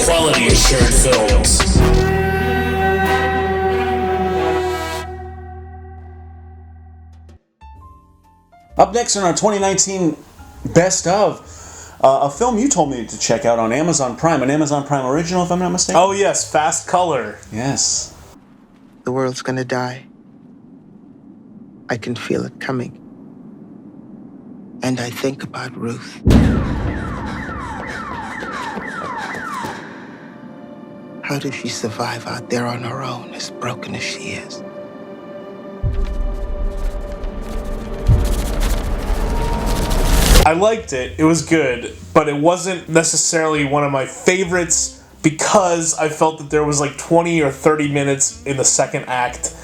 Quality Assured Films. Up next in our 2019 Best Of, a film you told me to check out on Amazon Prime, an Amazon Prime original, if I'm not mistaken. Oh yes, Fast Color. Yes. The world's gonna die. I can feel it coming. And I think about Ruth. How does she survive out there on her own, as broken as she is? I liked it. It was good, but it wasn't necessarily one of my favorites because I felt that there was like 20 or 30 minutes in the second act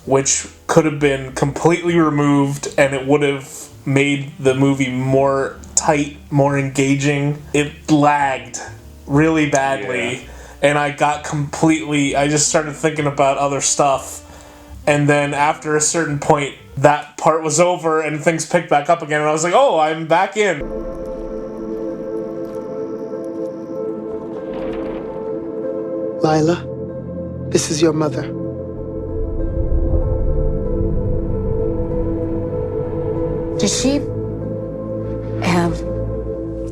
which could have been completely removed and it would have made the movie more tight, more engaging. It lagged really badly, and I just started thinking about other stuff, and then after a certain point, that part was over and things picked back up again, and I was like, oh, I'm back in. Lila, this is your mother. Does she have...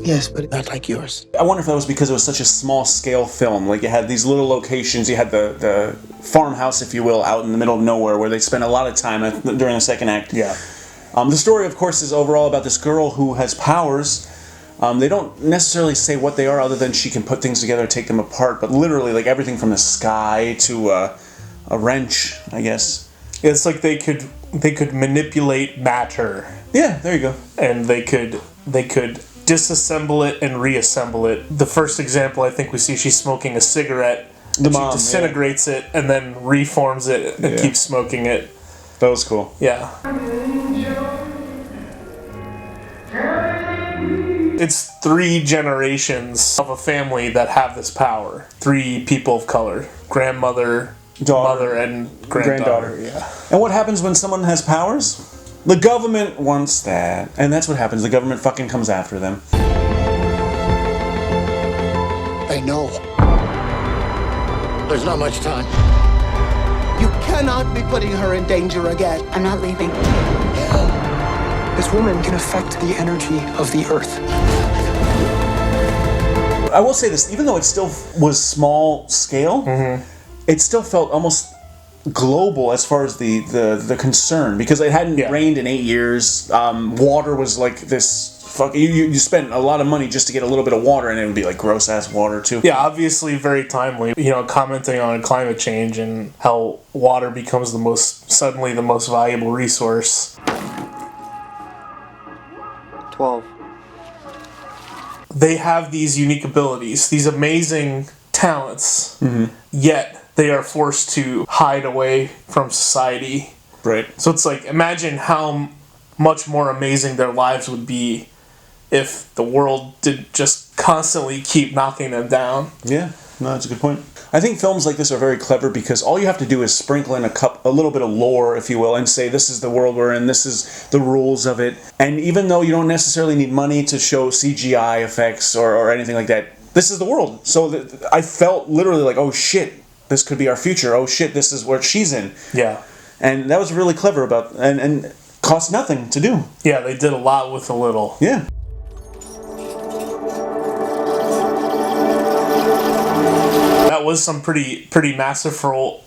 Yes, but not like yours. I wonder if that was because it was such a small-scale film. Like, you had these little locations. You had the farmhouse, if you will, out in the middle of nowhere where they spent a lot of time during the second act. Yeah. The story, of course, is overall about this girl who has powers. They don't necessarily say what they are other than she can put things together, take them apart, but literally, like, everything from the sky to a wrench, I guess. It's like they could manipulate matter. Yeah, there you go. And they could disassemble it and reassemble it. The first example I think we see, she's smoking a cigarette. She disintegrates it and then reforms it and keeps smoking it. That was cool. Yeah. It's 3 generations of a family that have this power. 3 people of color. Grandmother, mother, and granddaughter. Yeah. And what happens when someone has powers? The government wants that. And that's what happens. The government fucking comes after them. They know. There's not much time. You cannot be putting her in danger again. I'm not leaving. This woman can affect the energy of the earth. I will say this, even though it still was small scale, it still felt almost global as far as the concern, because it hadn't rained in 8 years. Water was like this. You spent a lot of money just to get a little bit of water, and it would be like gross ass water too. Yeah, obviously very timely. Commenting on climate change and how water becomes suddenly the most valuable resource. 12. They have these unique abilities, these amazing talents, yet they are forced to hide away from society. Right. So it's like, imagine how much more amazing their lives would be if the world did just constantly keep knocking them down. Yeah, no, that's a good point. I think films like this are very clever because all you have to do is sprinkle in a little bit of lore, if you will, and say this is the world we're in, this is the rules of it. And even though you don't necessarily need money to show CGI effects or anything like that, this is the world. So I felt literally like, oh shit, this could be our future. Oh shit, this is where she's in. Yeah. And that was really clever and cost nothing to do. Yeah, they did a lot with a little. Yeah. That was some pretty masterful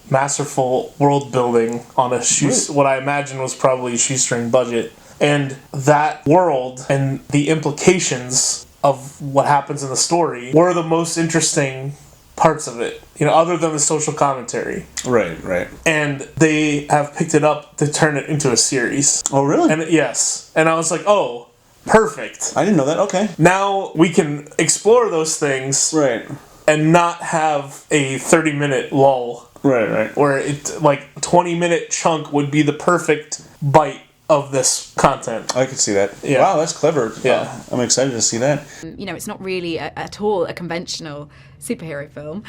world building on what I imagine was probably a shoestring budget. And that world and the implications of what happens in the story were the most interesting parts of it, other than the social commentary. Right. And they have picked it up to turn it into a series. Oh, really? And yes. And I was like, oh, perfect. I didn't know that. Okay. Now we can explore those things. Right. And not have a 30-minute lull. Right. Where 20-minute chunk would be the perfect bite of this content. I could see that. Yeah. Wow, that's clever. Yeah. I'm excited to see that. You know, it's not really at all a conventional superhero film.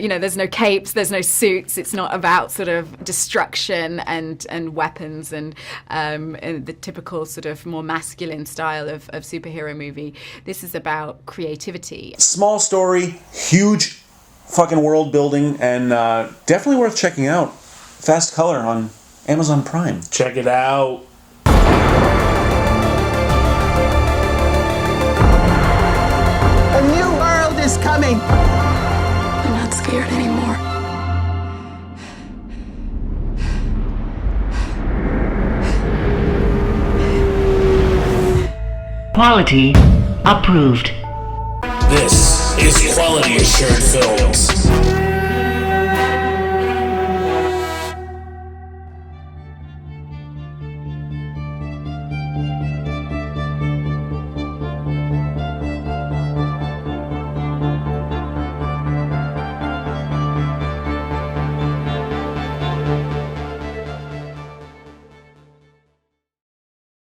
You know, there's no capes, there's no suits. It's not about sort of destruction and weapons and the typical sort of more masculine style of superhero movie. This is about creativity. Small story, huge fucking world building, and definitely worth checking out. Fast Color on Amazon Prime. Check it out. A new world is coming. I'm not scared anymore. Quality approved. This is Quality Assured Films.